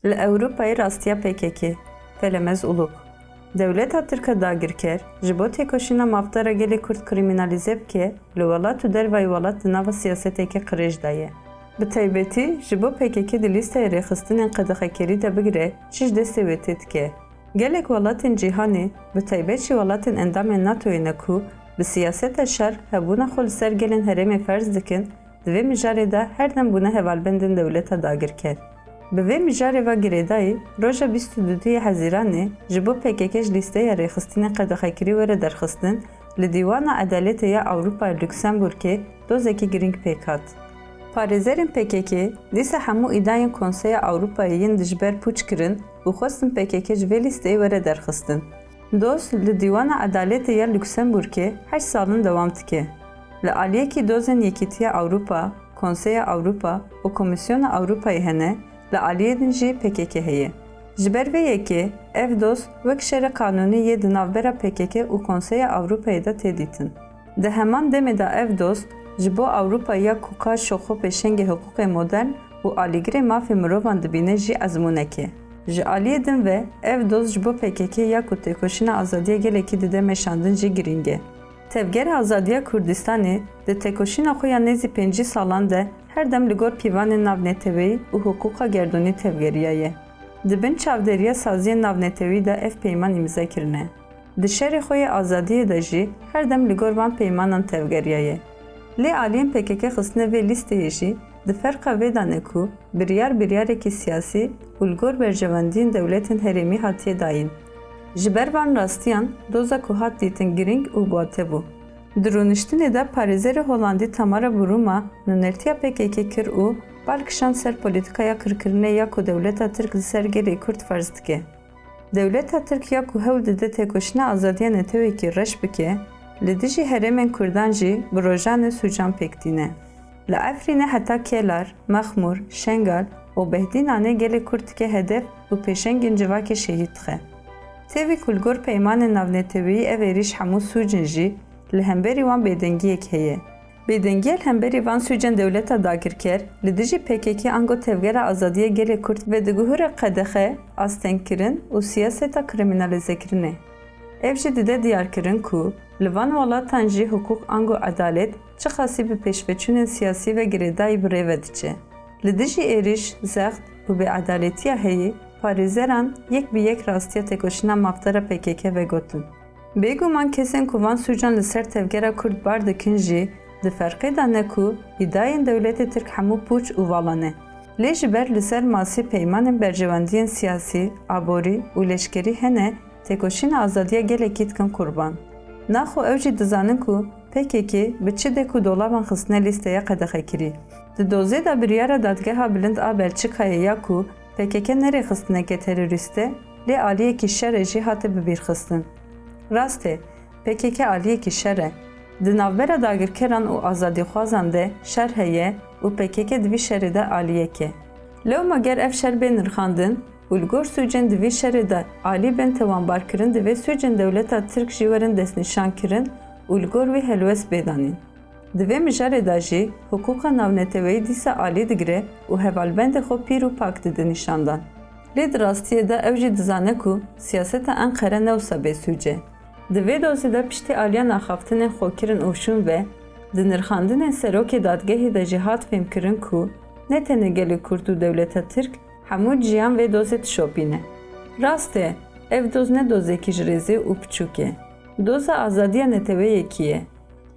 Li Ewropayê rastiya PKK, felemez uluk. Dewleta Tirk a dagirker, ji bo têkoşîna mafdara gelê Kurd krîmînalîze bike, li welat û dervayê welat di nava siyaseteke qirêj de ye. Bi taybetî, ji bo PKK di lîsteyê rêxistinên qedexekerî de bigire, çi ji destê wê tê dike. Gelek welatên cîhanê, bi taybet jî welatên endamên NATOyê ne ku, bi siyaseta şer hebûna xwe li ser gelên herêmê ferz dikin, di vê mijarê de her dem bûne hevalbendên dewleta dagirker. Bi vê mijarê ve girêdayî, roja 22 Hezîranê ji bo PKK ji lîsteya rêxistinên qedexekirî were derxistin, li Dîwana Edaletê ya Ewropayê Lüksemburgê dozekî giring pêk hat. Parêzerên PKK dîsa hemû îdayên Konseya Ewropayê yên dijber pûç kirin û xwestin PKK ji vê lîsteyê were derxistin. Doz li Dîwana Edaletê ya Lüksemburgê 8 salin dewam dike. Li aliyekî dozên Yekîtiya Ewropa, Konseya Ewropa û Komîsyona Ewropayê hene, li aliyên jî PKK heye. Ji ber vê yekê, ev doz wek şera kanûnî yê di navbera PKK û Konseya Ewropayê de tê dîtin. Di heman demê de ev doz, ji bo Ewropa ya ku ka şoxo pêşengê hiqûqê modern û alîgirê mafê mirovan dibîne jî ezmûnek e. Ji aliyê din ve, ev doz ji bo PKK ya ku têkoşîna azadiya gelekî dide meşandin jî giring e. Tevgera Azadiya Kurdistanê di têkoşîna xwe ya nêzî 5 salan de her dem li gor pîvanên navnetewî û hiqûqa gerdonî tevgeriya ye. Di bin çavderiya saziyên navnetewî de ev peyman îmza kirine. Di şerê xwe ya azadiyê de jî her dem li gor van peymanan tevgeriya ye. Lê aliyên PKK xistine vê lîsteyê jî di ferqa vê de ne ku biryarekî siyasî û li gor berjewendiyên dewletên herêmî hatiye dayîn. Ji ber van rastiyan, doza ku hat dîtin giring û buate bû. Di rûniştinê de parêzerê Holandî Tamara Buruma nûnertiya PKK kir û balkişan ser polîtikaya kirkirinê ya ku dewleta Tirk li ser gelê Kurd ferz dike. Dewleta Tirk ya ku hewl dide têkoşîna azadiya netewekî reş bike, li dijî herêmên Kurdan jî bi rojanê sûcan pêk dîne. Li Efrînê heta Kelar, Mexmûr, Şengal û Behdînanê gelê Kurd dike hedef û pêşengên civakê şehîd dixe. Tevî ku li gor peymanên navnetewî ev êriş hemû sûcin jî, li hemberî wan bêdengiyek heye. Bêdengiya li hemberî van sûcên dewleta dagirker, li dijî PKK ango tevgera azadiya gelê Kurd ve diguhura qedexe, astengkirin û siyaseta krîmînalîzekirinê. Ev jî dide diyarkirin ku, li van welatan jî hukuk ango edalet çi xasî bi pêşveçûnên siyasî ve girêdayî bi rêve diçe. Li dijî êriş, zext û bêadaletiya heyê, parêzeran yek bi yek rastiya têkoşîna mafdara PKK vegotin. Bêguman kesên ku van sûcan li ser tevgera Kurd bar dikin jî, di ferqê de ne ku îdayên dewletê Tirk hemû pûç û vala ne. Lê ji ber li ser masî peymanên berjewendiyên siyasî, aborî û leşkerî hene, têkoşîna azadiya gelekî dikin qurban. Naxwe ew jî dizanin ku PKK bi çi de ku dolaban xistine lîsteya qedexekirî. Di dozê de biryara dadgeha bilind a Belçîkayê ya ku PKK nerêxistineke terorîst e, lê aliyekî şerê jî hate bibîrxistin. Rast e, PKK aliyekî şer e. Di navbera dagirkeran û azadîxwazan de şer heye û PKK di vî şerê de aliyek e. Lewma ger ev şer bên nirxandin û li gor sûcên di vî şerê de alî bên tewanbarkirin divê sûcên dewleta Tirk jî werin destnîşankirin û li gor wê helwest bêdanîn. Di vê mijarê de jî hiqûqa navneteweyî dîsa alî digire û hevalbendê xwe pîr û pak dide nîşandan. Lê di rastiyê de ew jî dizane ku siyaseta Enqere ne wisa bêsûce. Di vê dozê de piştî aliya naxaftinên xwekirin ûşûn ve di nirxandinên serokê dadgehê de jî hat fêmkirin ku ne tenê gelê Kurd û dewleta Tirk hemû ciyan vê dozê dişopîne. Rast e, ev doz ne dozekî ji rêzê û piçûk e. Doza azadiya neteweyekî ye.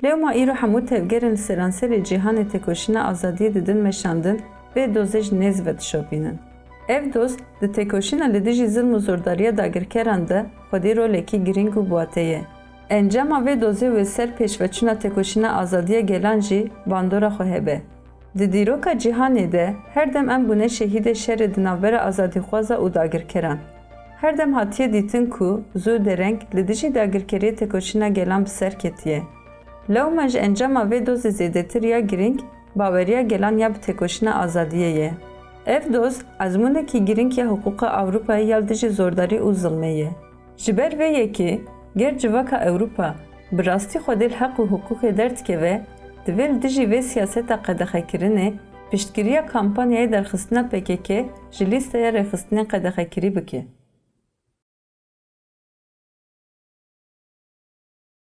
Lewma îro hemû tevgerên li seranserê cîhanê têkoşîna azadiyê didin meşandin vê dozê ji nêz ve dişopînin. Ev doz di têkoşîna li dijî zilm û zordariya dagirkeran de xwedî rolekî giring û buate ye. Encama vê dozê wê ser pêşveçûna têkoşîna azadiya gelan jî bandora xwe hebe. Di dîroka cîhanê de her dem em bûne şehîdê şerê di navbera azadîxwaza û dagirkeran. Her dem hatiye dîtin ku zû dereng li dijî dagirkeriyê têkoşîna gelan bi ser ketiye. Lewma ji encama vê dozê zêdetir ya giring, baweriya gelan ya bi têkoşîna azadiyê ye. Ev doz ezmûnekî giring ya hiqûqa Ewropayê ya dijî zordarî û zilmê ye. Ji ber vê yekê, ger civaka Ewropa bi rastî xwedê li heq û hiqûqê derdikeve, divê li dijî vê siyaseta qedexekirinê piştgiriya kampanyaya derxistina PKK ji lîsteya rêxistinên qedexekirî bike.